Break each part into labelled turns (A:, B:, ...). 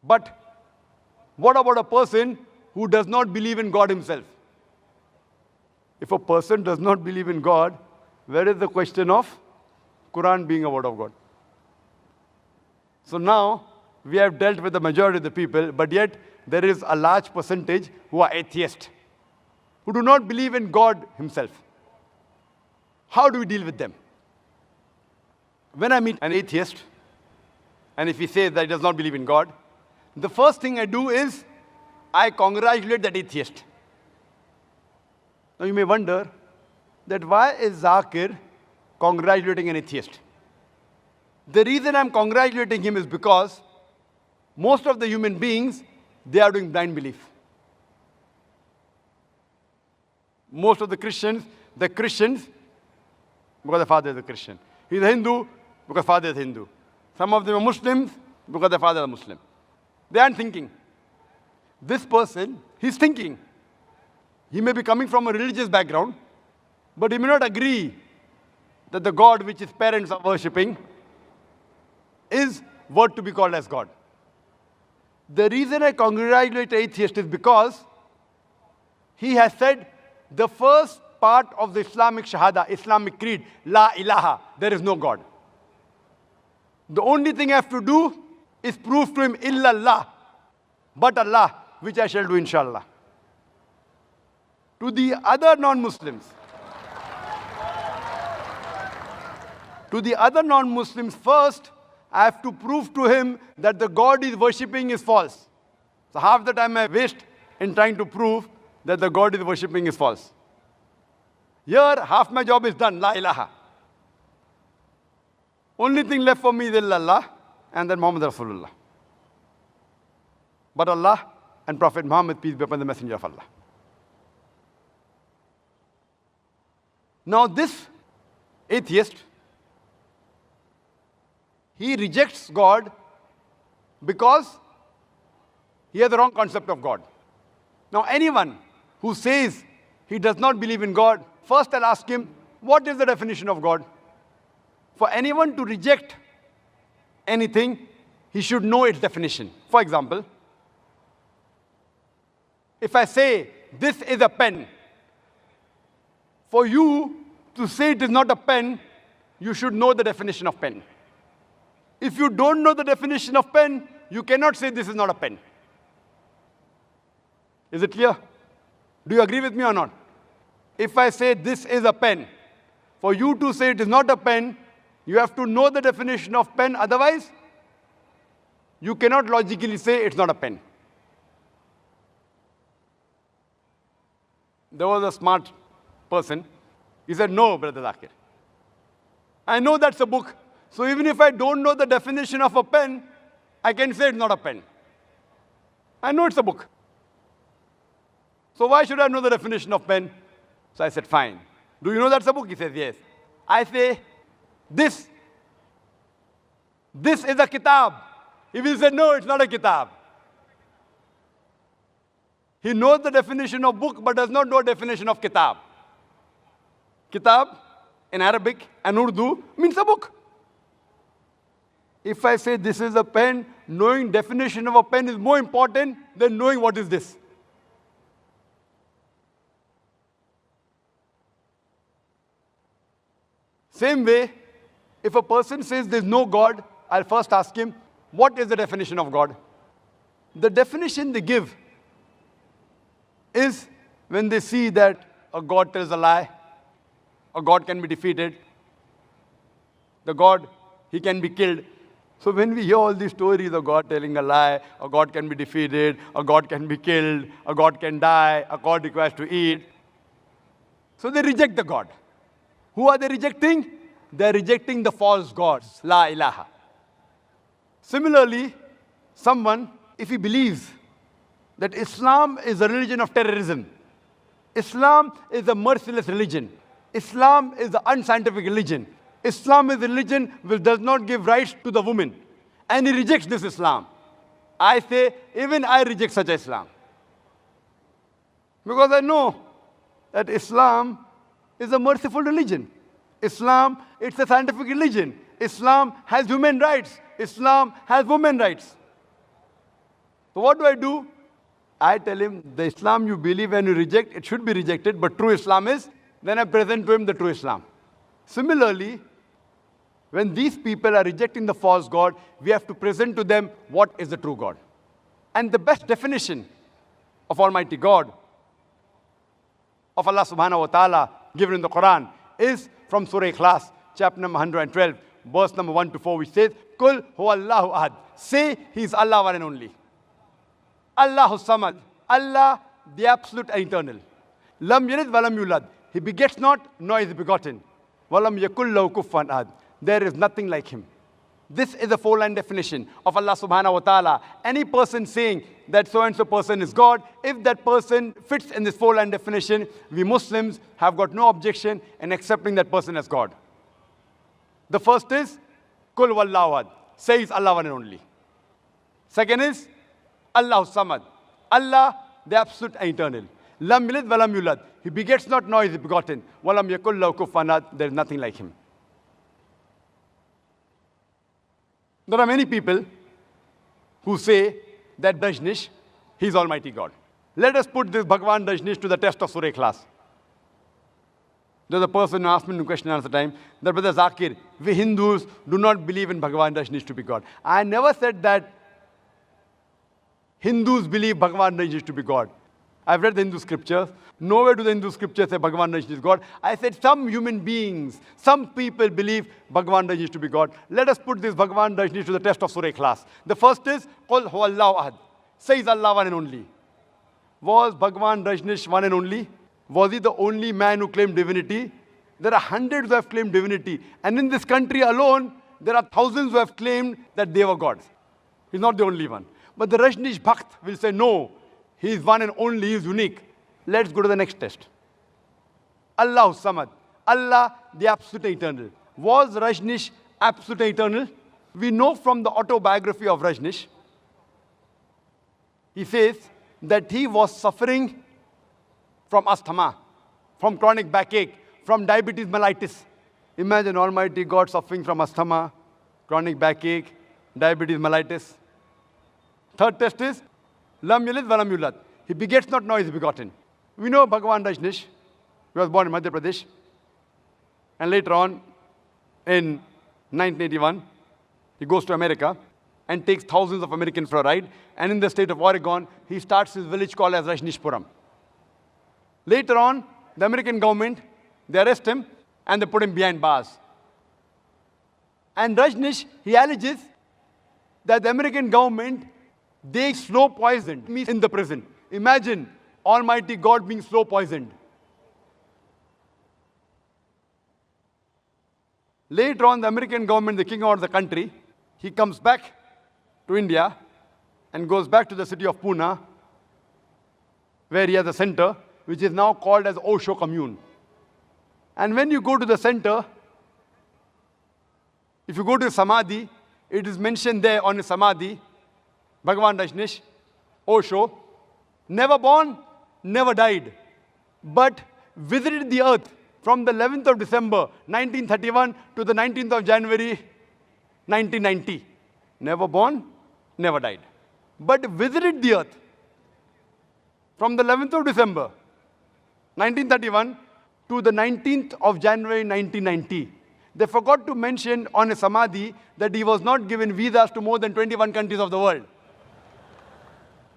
A: But what about a person who does not believe in God himself? If a person does not believe in God, where is the question of Quran being a word of God? So now, we have dealt with the majority of the people, but yet there is a large percentage who are atheists, who do not believe in God himself. How do we deal with them? When I meet an atheist, and if he says that he does not believe in God, the first thing I do is I congratulate that atheist. Now you may wonder that why is Zakir congratulating an atheist? The reason I'm congratulating him is because most of the human beings, they are doing blind belief. Most of the Christians, because the father is a Christian. He's a Hindu because father is Hindu. Some of them are Muslims because their father is Muslim. They aren't thinking. This person, he's thinking. He may be coming from a religious background, but he may not agree that the God which his parents are worshipping is worth to be called as God. The reason I congratulate the atheist is because he has said the first part of the Islamic Shahada, Islamic creed, La ilaha, there is no God. The only thing I have to do is prove to him illallah, but Allah, which I shall do inshallah. To the other non-Muslims, first, I have to prove to him that the God he is worshipping is false. So half the time I waste in trying to prove that the God he is worshipping is false. Here, half my job is done, La ilaha. Only thing left for me is illallah and then Muhammad Rasulullah. But Allah and Prophet Muhammad, peace be upon the Messenger of Allah. Now this atheist, he rejects God because he has the wrong concept of God. Now anyone who says he does not believe in God, first I'll ask him, what is the definition of God? For anyone to reject anything, he should know its definition. For example, if I say, this is a pen, for you to say it is not a pen, you should know the definition of pen. If you don't know the definition of pen, you cannot say this is not a pen. Is it clear? Do you agree with me or not? If I say this is a pen, for you to say it is not a pen, you have to know the definition of pen, otherwise, you cannot logically say it's not a pen. There was a smart person. He said, no, Brother Zakir. I know that's a book. So even if I don't know the definition of a pen, I can say it's not a pen. I know it's a book. So why should I know the definition of pen? So I said, fine. Do you know that's a book? He says, yes. I say, this is a kitab. He will say, no, it's not a kitab. He knows the definition of book, but does not know the definition of kitab. Kitab, in Arabic and Urdu, means a book. If I say this is a pen, knowing definition of a pen is more important than knowing what is this. Same way, if a person says there's no God, I'll first ask him, what is the definition of God? The definition they give is when they see that a God tells a lie, a God can be defeated, the God, he can be killed. So when we hear all these stories of God telling a lie, a God can be defeated, a God can be killed, a God can die, a God requires to eat. So they reject the God. Who are they rejecting? They're rejecting the false gods, La ilaha. Similarly, someone, if he believes that Islam is a religion of terrorism, Islam is a merciless religion, Islam is an unscientific religion, Islam is a religion which does not give rights to the woman, and he rejects this Islam. I say, even I reject such Islam. Because I know that Islam is a merciful religion. Islam, it's a scientific religion. Islam has human rights. Islam has women rights. So what do? I tell him, the Islam you believe and you reject, it should be rejected, but true Islam is, then I present to him the true Islam. Similarly, when these people are rejecting the false God, we have to present to them what is the true God. And the best definition of Almighty God, of Allah subhanahu wa ta'ala, given in the Quran, is from Surah Ikhlas, chapter number 112, verse number 1 to 4, which says, Kul huwallahu ahad. Say, He is Allah one and only. Allahu samad. Allah, the absolute and eternal. Lam yalid walam yulad. He begets not, nor is begotten. Walam yakul lahu kufuwan ahad. There is nothing like Him. This is a four-line definition of Allah subhanahu wa ta'ala. Any person saying that so-and-so person is God, if that person fits in this four-line definition, we Muslims have got no objection in accepting that person as God. The first is, Kul wallahu ahad. Say is Allah one and only. Second is, Allahu samad. Allah, the absolute and eternal. Lam yalid walam yulad. He begets not, nor is he begotten. Walam yakul lahu kufuwan ahad. There is nothing like Him. There are many people who say that Dajnish, he is Almighty God. Let us put this Bhagwan Dajnish to the test of Surah Ikhlas. There's a person who asked me a question at the time, that Brother Zakir, we Hindus do not believe in Bhagwan Dajnish to be God. I never said that Hindus believe Bhagwan Dajnish to be God. I've read the Hindu scriptures. Nowhere do the Hindu scriptures say Bhagwan Dajnish is God. I said some human beings, some people believe Bhagwan Dajnish to be God. Let us put this Bhagwan Dajnish to the test of Surah Ikhlas. The first is, Qul huwallahu ahad. Says Allah one and only. Was Bhagwan Dajnish one and only? Was he the only man who claimed divinity? There are hundreds who have claimed divinity. And in this country alone, there are thousands who have claimed that they were gods. He's not the only one. But the Rajnish Bhakt will say, no, He is one and only, He is unique. Let's go to the next test. Allahu samad. Allah, the absolute eternal. Was Rajnish absolute eternal? We know from the autobiography of Rajnish, he says that he was suffering from asthma, from chronic backache, from diabetes mellitus. Imagine Almighty God suffering from asthma, chronic backache, diabetes mellitus. Third test is, Lam yalid walam yulad. He begets not, nor is begotten. We know Bhagwan Rajnish. He was born in Madhya Pradesh. And later on, in 1981, he goes to America and takes thousands of Americans for a ride. And in the state of Oregon, he starts his village called as Rajnishpuram. Later on, the American government, they arrest him and they put him behind bars. And Rajnish, he alleges that the American government, they slow poisoned me in the prison. Imagine Almighty God being slow poisoned. Later on, the American government, the king out of the country, he comes back to India and goes back to the city of Pune, where he has a center, which is now called as Osho Commune. And when you go to the center, if you go to Samadhi, it is mentioned there on the Samadhi, Bhagwan Rajnish, Osho, never born, never died, but visited the earth from the 11th of December, 1931 to the 19th of January, 1990. Never born, never died, but visited the earth from the 11th of December, 1931 to the 19th of January, 1990. They forgot to mention on a Samadhi that he was not given visas to more than 21 countries of the world.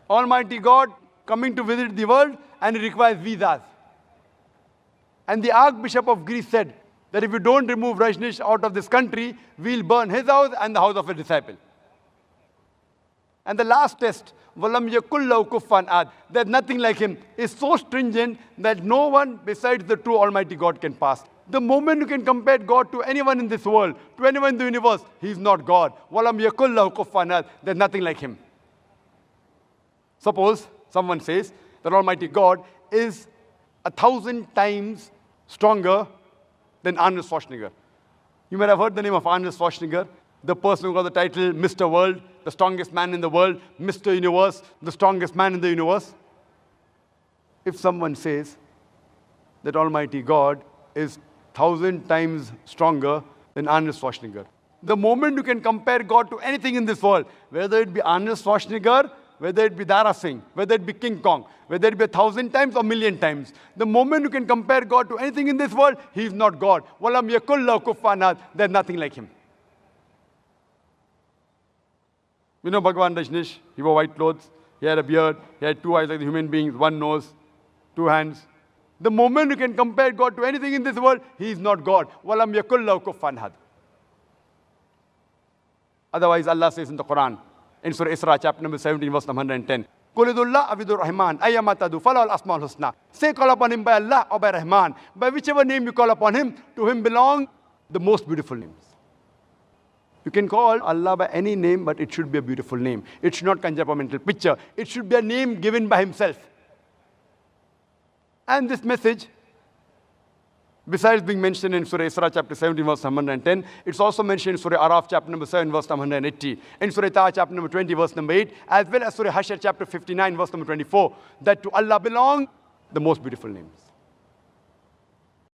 A: Almighty God coming to visit the world, and he requires visas. And the Archbishop of Greece said that if you don't remove Rajnish out of this country, we'll burn his house and the house of a disciple. And the last test, Walam yakul lahu kufuwan ahad, there's nothing like him, is so stringent that no one besides the true Almighty God can pass. The moment you can compare God to anyone in this world, to anyone in the universe, he is not God. Walam yakul lahu kufuwan ahad, there's nothing like him. Suppose someone says that Almighty God is 1,000 times stronger than Arnold Schwarzenegger. You might have heard the name of Arnold Schwarzenegger, the person who got the title Mr. World, the strongest man in the world, Mr. Universe, the strongest man in the universe. If someone says that Almighty God is 1,000 times stronger than Arnold Schwarzenegger, the moment you can compare God to anything in this world, whether it be Arnold Schwarzenegger whether it be Dara Singh, whether it be King Kong, whether it be 1,000 times or 1,000,000 times. The moment you can compare God to anything in this world, He is not God. Walam yakul lahu kufuwan ahad. There's nothing like Him. You know Bhagwan Rajneesh, he wore white clothes, he had a beard, he had two eyes like the human beings, one nose, two hands. The moment you can compare God to anything in this world, He is not God. Walam yakul lahu kufuwan ahad. Otherwise, Allah says in the Quran, in Surah Isra, chapter number 17, verse number 110, Qulidullah abidur Rahman, ayyamatadu, falal asmaul husna. Say, call upon Him by Allah or by Rahman. By whichever name you call upon Him, to Him belong the most beautiful names. You can call Allah by any name, but it should be a beautiful name. It should not conjure up a mental picture. It should be a name given by Himself. And this message, besides being mentioned in Surah Isra chapter 17, verse 110, it's also mentioned in Surah Araf chapter number 7, verse number 180, in Surah Taha chapter number 20, verse number 8, as well as Surah Hashr chapter 59, verse number 24, that to Allah belong the most beautiful names.